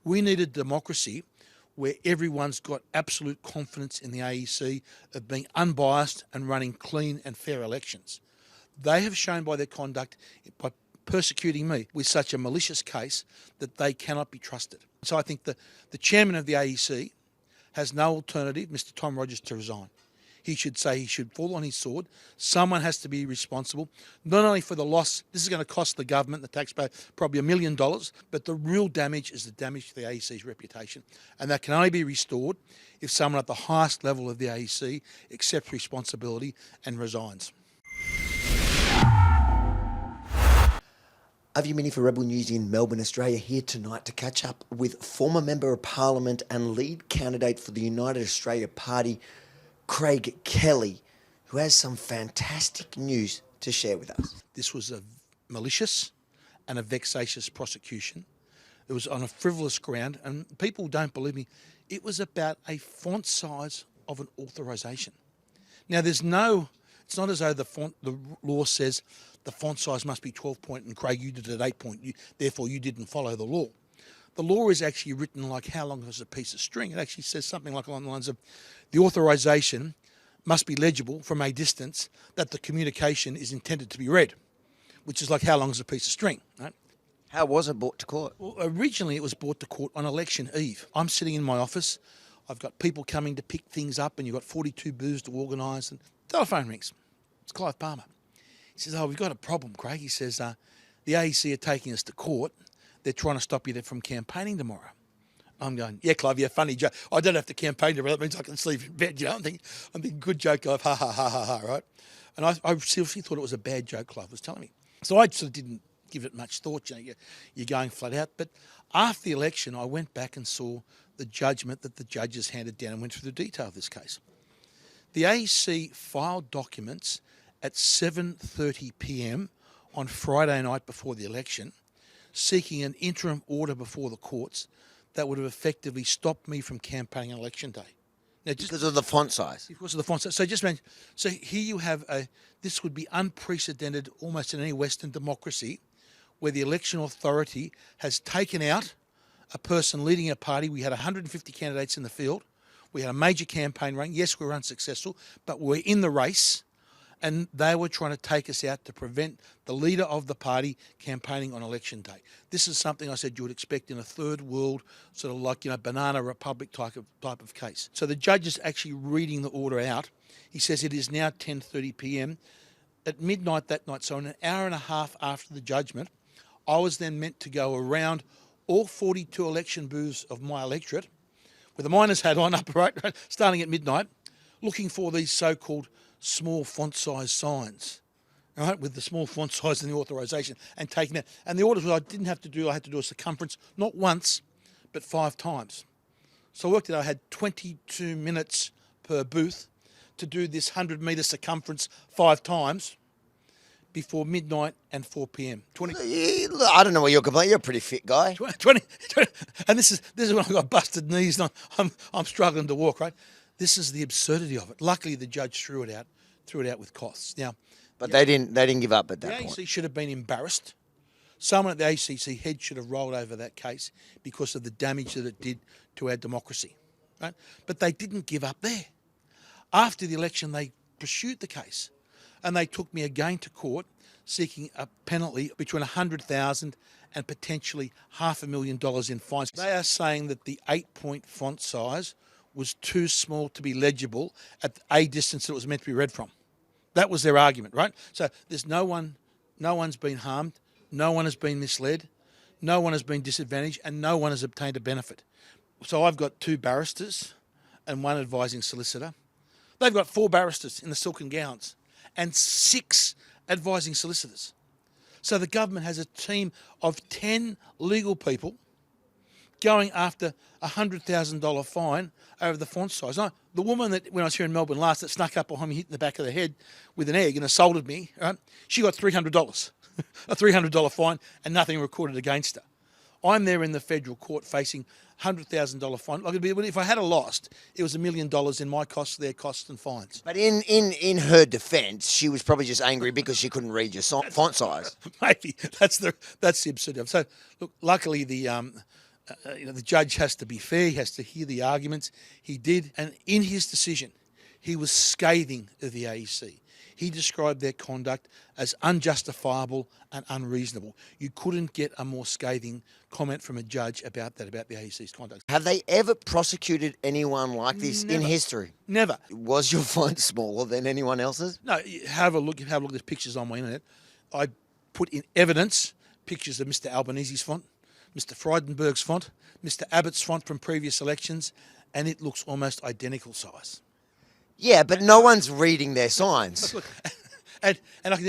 We need a democracy where everyone's got absolute confidence in the AEC of being unbiased and running clean and fair elections. They have shown by their conduct, by persecuting me with such a malicious case, that they cannot be trusted. So I think the chairman of the AEC has no alternative, Mr. Tom Rogers, to resign. He should say he should fall on his sword. Someone has to be responsible, not only for the loss. This is going to cost the government, the taxpayer, probably $1 million, but the real damage is the damage to the AEC's reputation. And that can only be restored if someone at the highest level of the AEC accepts responsibility and resigns. Yemini for Rebel News in Melbourne, Australia, here tonight to catch up with former Member of Parliament and lead candidate for the United Australia Party, Craig Kelly, who has some fantastic news to share with us. This was a malicious and a vexatious prosecution. It was on a frivolous ground, and people don't believe me. It was about a font size of an authorisation. Now, it's not as though the law says the font size must be 12 point and Craig, you did it at 8 point, therefore you didn't follow the law. The law is actually written like how long is a piece of string. It actually says something like along the lines of the authorisation must be legible from a distance that the communication is intended to be read, which is like how long is a piece of string, right? How was it brought to court? Well, originally it was brought to court on election eve. I'm sitting in my office. I've got people coming to pick things up, and you've got 42 booths to organise, and telephone rings. It's Clive Palmer. He says, we've got a problem, Craig. He says, the AEC are taking us to court. They're trying to stop you from campaigning tomorrow. I'm going, yeah, Clive, yeah, funny joke. I don't have to campaign tomorrow. That means I can sleep in bed, I'm thinking, good joke, Clive, ha, ha, ha, ha, ha, right? And I seriously thought it was a bad joke Clive was telling me. So I sort of didn't give it much thought, you're going flat out. But after the election, I went back and saw the judgment that the judges handed down and went through the detail of this case. The AEC filed documents at 7:30 p.m. on Friday night before the election, seeking an interim order before the courts that would have effectively stopped me from campaigning on election day. Now, just because of the font size? Because of the font size. So here you have this would be unprecedented almost in any Western democracy, where the election authority has taken out a person leading a party. We had 150 candidates in the field. We had a major campaign running. Yes, we were unsuccessful, but we're in the race. And they were trying to take us out to prevent the leader of the party campaigning on election day. This is something I said you would expect in a third world, sort of like, banana republic type of case. So the judge is actually reading the order out. He says it is now 10:30 p.m. At midnight that night, so an hour and a half after the judgment, I was then meant to go around all 42 election booths of my electorate with a miner's hat on, right, starting at midnight, looking for these so-called small font size signs, right, with the small font size and the authorisation, and taking it. And the orders was I had to do a circumference, not once, but 5 times. So I worked out I had 22 minutes per booth to do this 100-metre circumference 5 times before midnight and 4 p.m. I don't know what you're complaining. You're a pretty fit guy. 20 and this is when I've got busted knees and I'm struggling to walk, right? This is the absurdity of it. Luckily, the judge threw it out with costs. Now, but they didn't give up at that point. The AEC should have been embarrassed. Someone at the ACC head should have rolled over that case because of the damage that it did to our democracy, right? But they didn't give up there. After the election, they pursued the case, and they took me again to court, seeking a penalty between $100,000 and potentially $500,000 in fines. They are saying that the 8-point font size was too small to be legible at a distance that it was meant to be read from. That was their argument, right? So there's no one's been harmed, no one has been misled, no one has been disadvantaged, and no one has obtained a benefit. So I've got 2 barristers and 1 advising solicitor. They've got 4 barristers in the silken gowns and 6 advising solicitors. So the government has a team of 10 legal people going after a $100,000 fine over the font size. Now, the woman that, when I was here in Melbourne last, that snuck up behind me, hit in the back of the head with an egg and assaulted me, right? She got $300, a $300 fine, and nothing recorded against her. I'm there in the federal court facing $100,000 fine. Like if I had lost, it was $1 million in my costs, their costs and fines. But in her defence, she was probably just angry because she couldn't read your font size. Maybe that's the absurdity. So look, luckily the The judge has to be fair, he has to hear the arguments. He did, and in his decision, he was scathing of the AEC. He described their conduct as unjustifiable and unreasonable. You couldn't get a more scathing comment from a judge about the AEC's conduct. Have they ever prosecuted anyone like this in history? Never. Was your font smaller than anyone else's? No, have a look. There's pictures on my internet. I put in evidence pictures of Mr. Albanese's font, Mr. Frydenberg's font, Mr. Abbott's font from previous elections, and it looks almost identical size. Yeah, but no one's reading their signs. And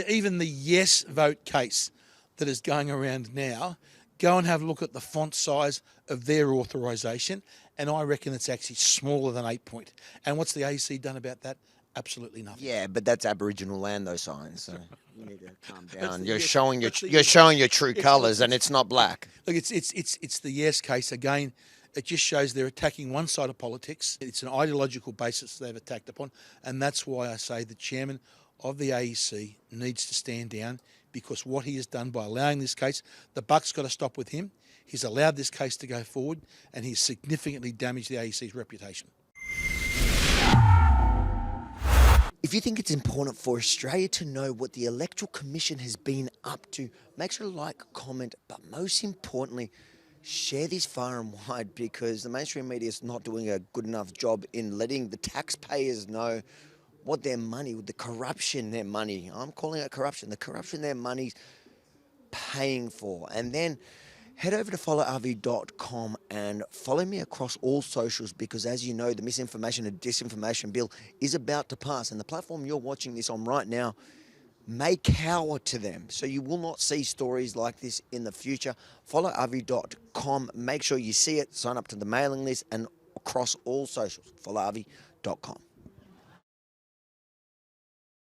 even the yes vote case that is going around now, go and have a look at the font size of their authorisation, and I reckon it's actually smaller than 8 point. And what's the AEC done about that? Absolutely nothing. Yeah, but that's Aboriginal land, those signs. So you need to calm down. You're yes. showing your true colours, and it's not black. Look, it's the yes case again. It just shows they're attacking one side of politics. It's an ideological basis they've attacked upon, and that's why I say the chairman of the AEC needs to stand down, because what he has done by allowing this case, the buck's got to stop with him. He's allowed this case to go forward, and he's significantly damaged the AEC's reputation. If you think it's important for Australia to know what the Electoral Commission has been up to, make sure to like, comment, but most importantly, share this far and wide, because the mainstream media is not doing a good enough job in letting the taxpayers know what their money, the corruption their money, I'm calling it corruption, the corruption their money's paying for. And then head over to followrv.com and follow me across all socials, because as you know, the misinformation and disinformation bill is about to pass, and the platform you're watching this on right now may cower to them. So you will not see stories like this in the future. Follow rv.com. Make sure you see it. Sign up to the mailing list and across all socials. Followrv.com.